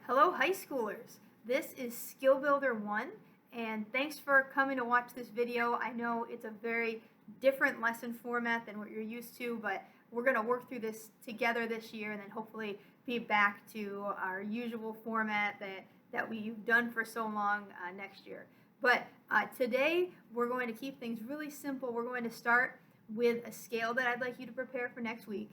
Hello, high schoolers. This is Skill Builder 1, and thanks for coming to watch this video. I know it's a very different lesson format than what you're used to, but we're going to work through this together this year and then hopefully be back to our usual format that we've done for so long next year. But today we're going to keep things really simple. We're going to start with a scale that I'd like you to prepare for next week.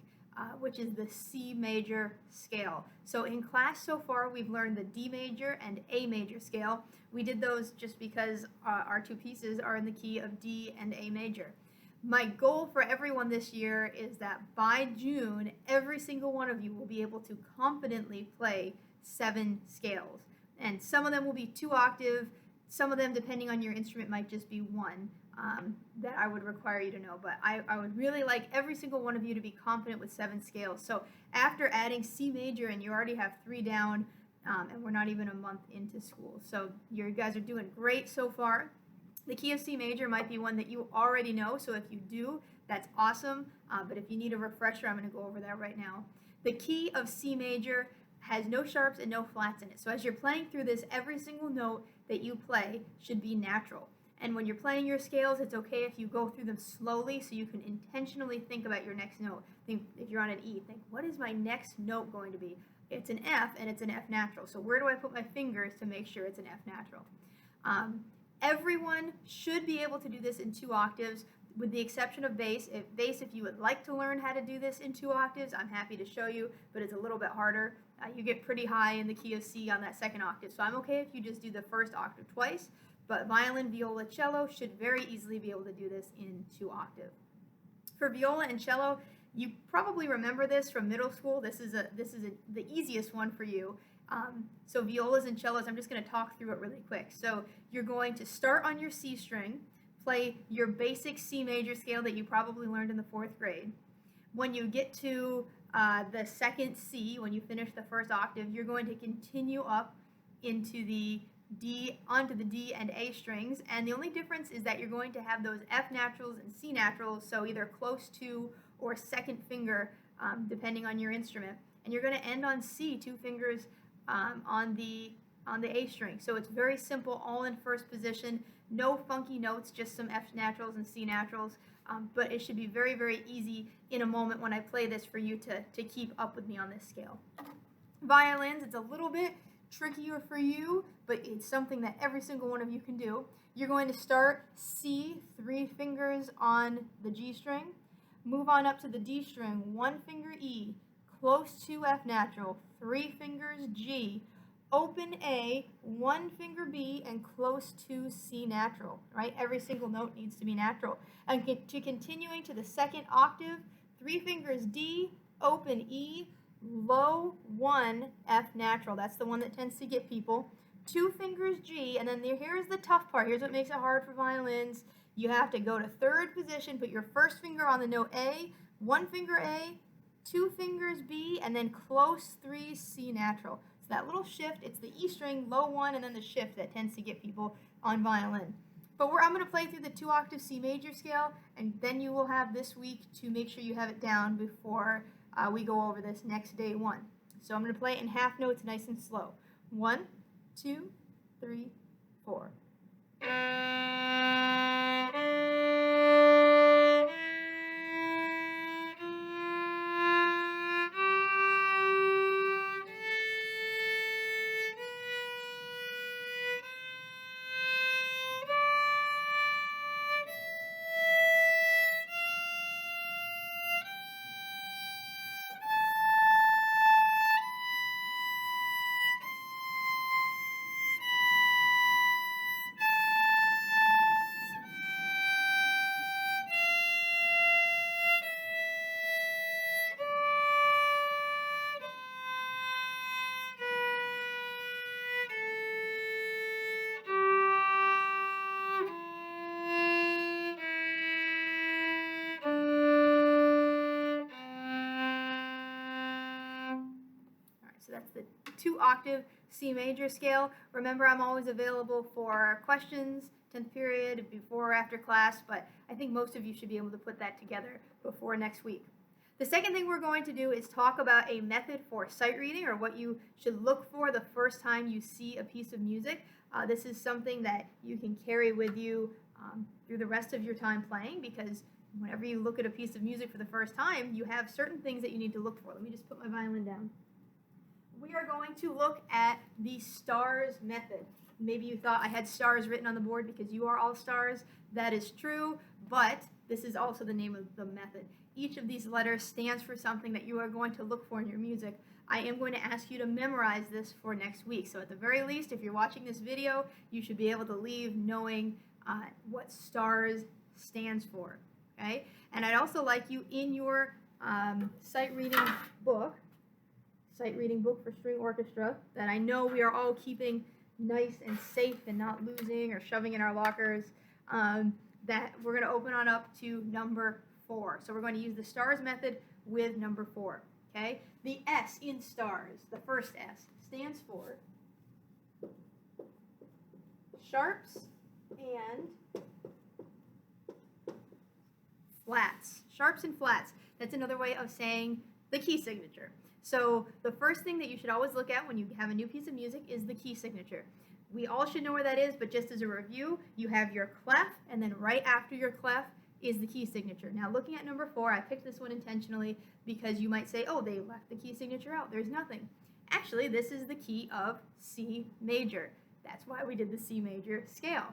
Which is the C major scale. So in class so far we've learned the D major and A major scale. We did those just because our two pieces are in the key of D and A major. My goal for everyone this year is that by June every single one of you will be able to confidently play 7 scales. And some of them will be 2 octave, some of them, depending on your instrument, might just be 1. That I would require you to know, but I would really like every single one of you to be confident with 7 scales. So after adding C major, and you already have 3 down, and we're not even a month into school, so you guys are doing great so far. The key of C major might be one that you already know, so if you do, that's awesome, but if you need a refresher, I'm going to go over that right now. The key of C major has no sharps and no flats in it, so as you're playing through this, every single note that you play should be natural. And when you're playing your scales, it's okay if you go through them slowly so you can intentionally think about your next note. Think, if you're on an E, think, what is my next note going to be? It's an F, and it's an F natural. So where do I put my fingers to make sure it's an F natural? Everyone should be able to do this in 2 octaves, with the exception of bass. If you would like to learn how to do this in 2 octaves, I'm happy to show you, but it's a little bit harder. You get pretty high in the key of C on that 2nd octave, so I'm okay if you just do the 1st octave twice. But violin, viola, cello should very easily be able to do this in 2 octave. For viola and cello, you probably remember this from middle school. This is the easiest one for you. So violas and cellos, I'm just going to talk through it really quick. So you're going to start on your C string, play your basic C major scale that you probably learned in the 4th grade. When you get to the 2nd C, when you finish the 1st octave, you're going to continue up into the D, onto the D and A strings, and the only difference is that you're going to have those F naturals and C naturals, so either close to or 2nd finger, depending on your instrument, and you're going to end on C, 2 fingers on the A string. So it's very simple, all in 1st position, no funky notes, just some F naturals and C naturals, but it should be very, very easy in a moment when I play this for you to keep up with me on this scale. Violins, it's a little bit trickier for you, but it's something that every single one of you can do. You're going to start C, 3 fingers on the G string, move on up to the D string, 1 finger E, close to F natural, 3 fingers G, open A, 1 finger B, and close to C natural, right? Every single note needs to be natural. And continuing to the 2nd octave, 3 fingers D, open E, low 1 F natural. That's the one that tends to get people. 2 fingers G, and then here's the tough part. Here's what makes it hard for violins. You have to go to 3rd position, put your 1st finger on the note A, 1 finger A, 2 fingers B, and then close 3 C natural. So that little shift, it's the E string, low 1, and then the shift that tends to get people on violin. But I'm going to play through the 2 octave C major scale, and then you will have this week to make sure you have it down before we go over this next day 1. So I'm going to play it in half notes, nice and slow. 1, 2, 3, 4. So that's the 2 octave C major scale. Remember, I'm always available for questions, 10th period, before or after class, but I think most of you should be able to put that together before next week. The second thing we're going to do is talk about a method for sight reading, or what you should look for the first time you see a piece of music. This is something that you can carry with you through the rest of your time playing, because whenever you look at a piece of music for the first time, you have certain things that you need to look for. Let me just put my violin down. We are going to look at the stars method. Maybe you thought I had stars written on the board because you are all stars. That is true, but this is also the name of the method. Each of these letters stands for something that you are going to look for in your music. I am going to ask you to memorize this for next week. So at the very least, if you're watching this video, you should be able to leave knowing what stars stands for. Okay? And I'd also like you in your sight reading book for string orchestra, that I know we are all keeping nice and safe and not losing or shoving in our lockers, that we're going to open on up to number 4. So we're going to use the stars method with number 4. Okay? The S in stars, the first S, stands for sharps and flats. Sharps and flats. That's another way of saying the key signature. So the first thing that you should always look at when you have a new piece of music is the key signature. We all should know where that is, but just as a review, you have your clef, and then right after your clef is the key signature. Now looking at number 4, I picked this one intentionally because you might say, oh, they left the key signature out. There's nothing. Actually, this is the key of C major. That's why we did the C major scale.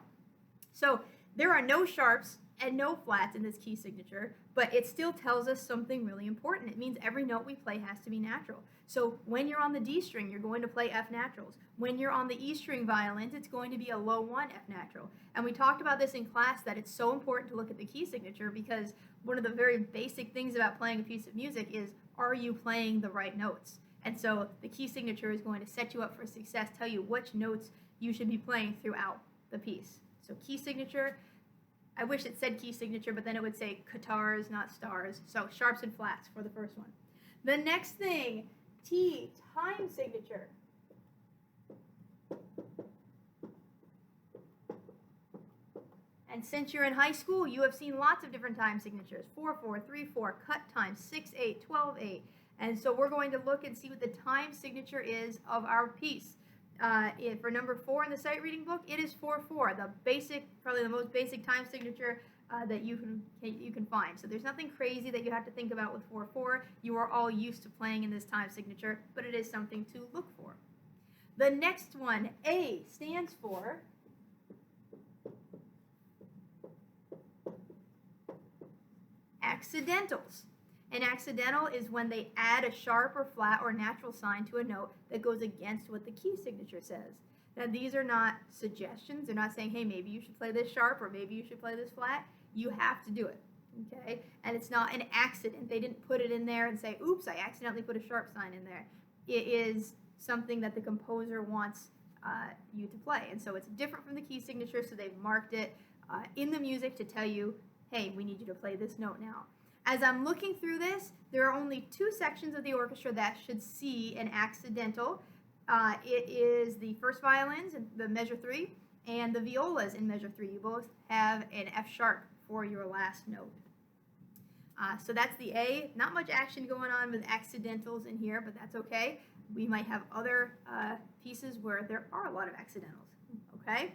So there are no sharps and no flats in this key signature, but it still tells us something really important. It means every note we play has to be natural. So when you're on the D string, you're going to play F naturals. When you're on the E string violins, it's going to be a low 1 F natural. And we talked about this in class, that it's so important to look at the key signature, because one of the very basic things about playing a piece of music is, are you playing the right notes? And so the key signature is going to set you up for success, tell you which notes you should be playing throughout the piece. So key signature, I wish it said key signature, but then it would say guitars, not stars. So sharps and flats for the first one. The next thing, T, time signature. And since you're in high school, you have seen lots of different time signatures. 4/4, 3/4, cut time, 6/8, 12/8. And so we're going to look and see what the time signature is of our piece. For number 4 in the sight reading book, it is 4/4, the basic, probably the most basic time signature that you can find. So there's nothing crazy that you have to think about with 4/4. You are all used to playing in this time signature, but it is something to look for. The next one, A, stands for accidentals. An accidental is when they add a sharp or flat or natural sign to a note that goes against what the key signature says. Now, these are not suggestions. They're not saying, hey, maybe you should play this sharp or maybe you should play this flat. You have to do it, okay? And it's not an accident. They didn't put it in there and say, oops, I accidentally put a sharp sign in there. It is something that the composer wants you to play. And so it's different from the key signature, so they've marked it in the music to tell you, hey, we need you to play this note now. As I'm looking through this, there are only 2 sections of the orchestra that should see an accidental. It is the first violins in the measure 3 and the violas in measure 3. You both have an F sharp for your last note. So that's the A. Not much action going on with accidentals in here, but that's okay. We might have other pieces where there are a lot of accidentals. Okay?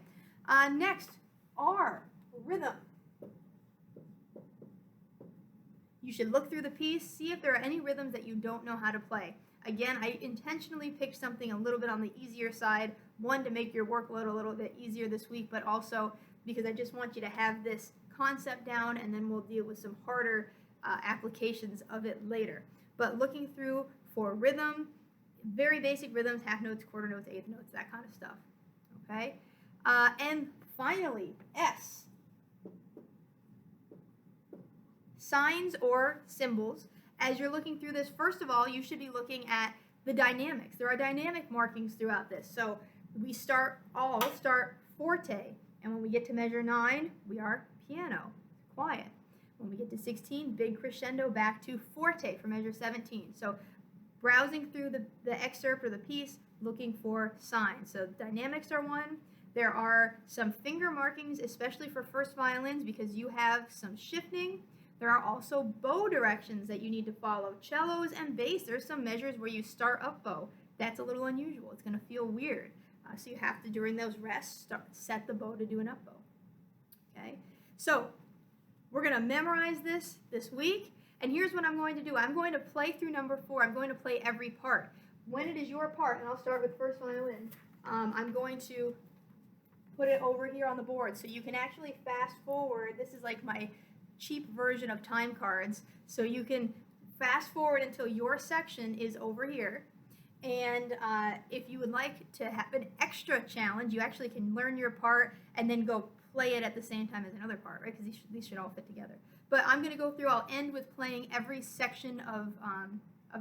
Next, R, rhythm. You should look through the piece, see if there are any rhythms that you don't know how to play. Again, I intentionally picked something a little bit on the easier side, one, to make your workload a little bit easier this week, but also because I just want you to have this concept down, and then we'll deal with some harder applications of it later. But looking through for rhythm, very basic rhythms, half notes, quarter notes, eighth notes, that kind of stuff. Okay? And finally, S. Signs or symbols. As you're looking through this, first of all, you should be looking at the dynamics. There are dynamic markings throughout this. So we all start forte, and when we get to measure 9, we are piano, quiet. When we get to 16, big crescendo back to forte for measure 17. So browsing through the excerpt or the piece, looking for signs. So dynamics are one. There are some finger markings, especially for first violins, because you have some shifting. There are also bow directions that you need to follow. Cellos and bass, there's some measures where you start up bow. That's a little unusual. It's going to feel weird. So you have to, during those rests, set the bow to do an up bow. Okay? So we're going to memorize this week. And here's what I'm going to do. I'm going to play through number 4. I'm going to play every part. When it is your part, and I'll start with first violin, I'm going to put it over here on the board. So you can actually fast forward. This is like my cheap version of time cards. So you can fast forward until your section is over here. And if you would like to have an extra challenge, you actually can learn your part and then go play it at the same time as another part, right? Because these should all fit together. But I'm going to go through, I'll end with playing every section of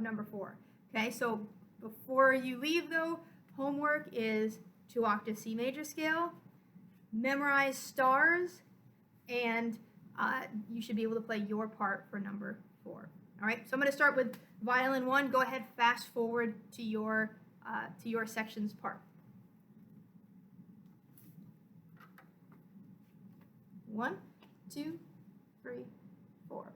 number 4. Okay, so before you leave though, homework is 2-octave C major scale, memorize stars, and you should be able to play your part for number 4. All right, so I'm going to start with violin 1. Go ahead, fast forward to your section's part. 1, 2, 3, 4.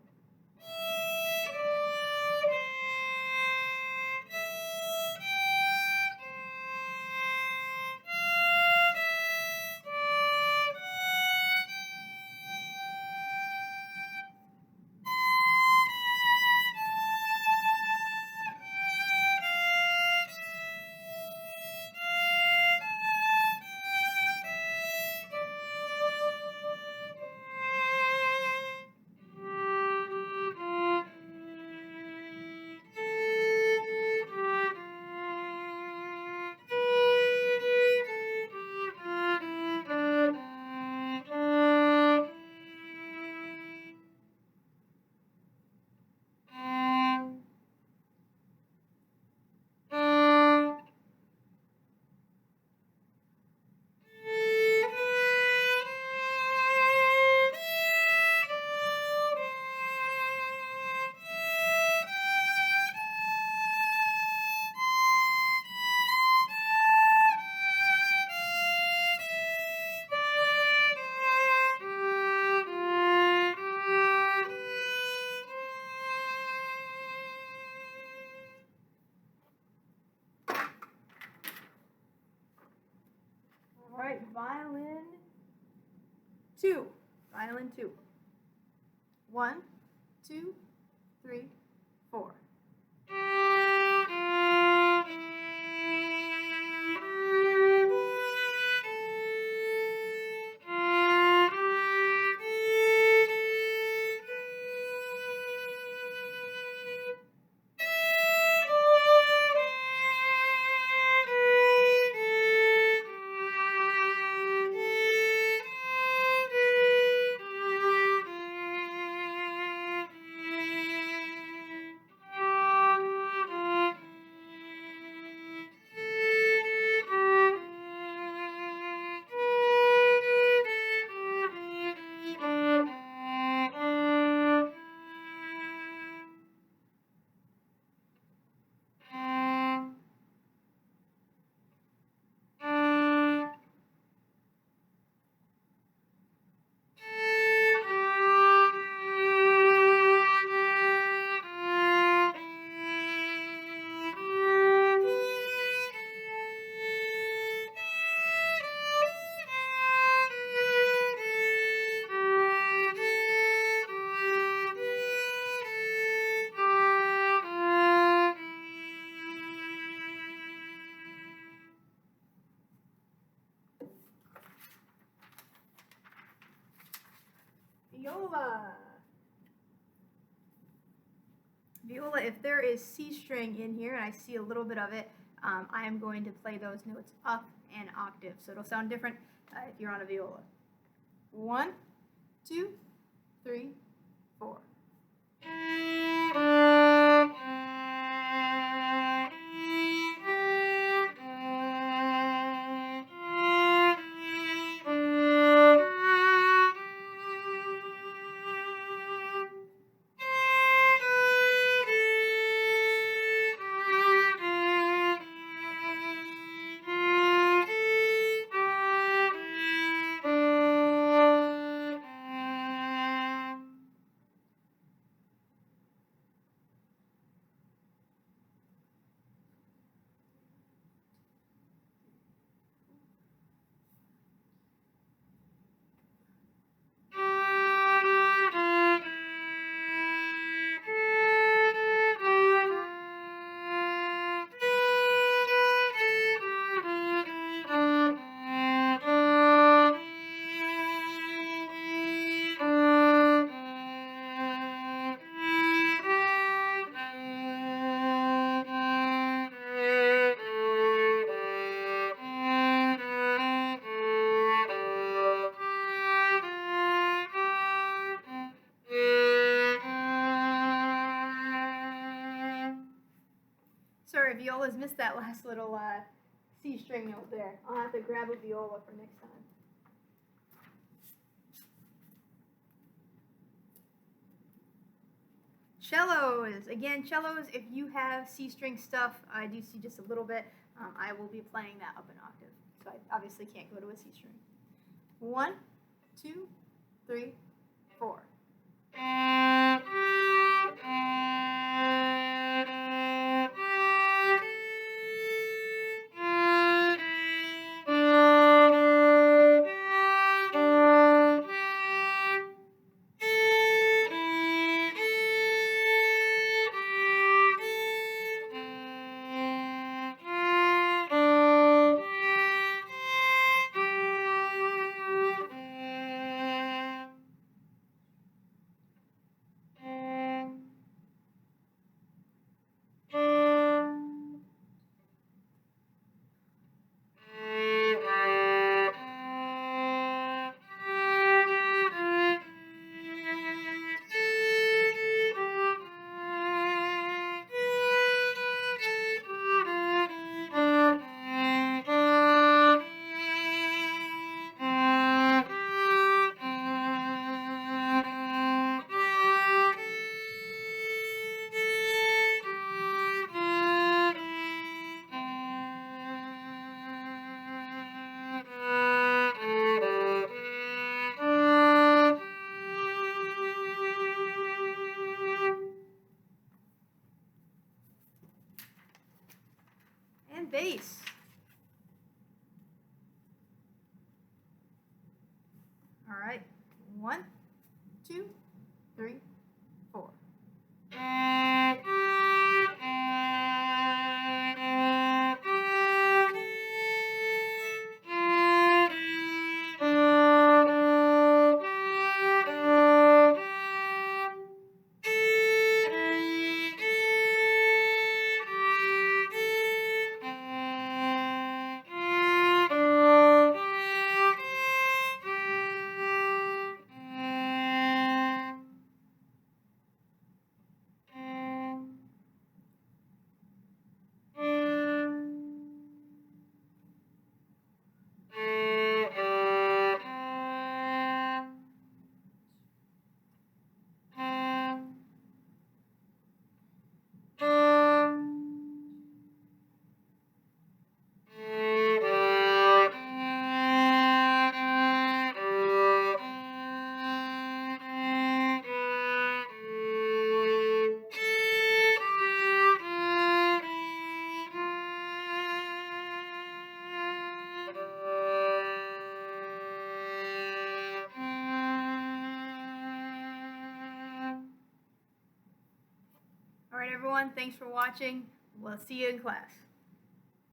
All right, violin 2. Violin 2. 1, 2, 3, 4. Viola. Viola, if there is C string in here, and I see a little bit of it, I am going to play those notes up an octave. So it'll sound different if you're on a viola. 1, 2, 3, 4. viola's missed that last little C string note there. I'll have to grab a viola for next time. Cellos. Again, cellos, if you have C string stuff, I do see just a little bit, I will be playing that up an octave. So I obviously can't go to a C string. 1, 2, 3, 4. And bass. All right, 1, 2, 3, 4. All right, everyone, thanks for watching. We'll see you in class.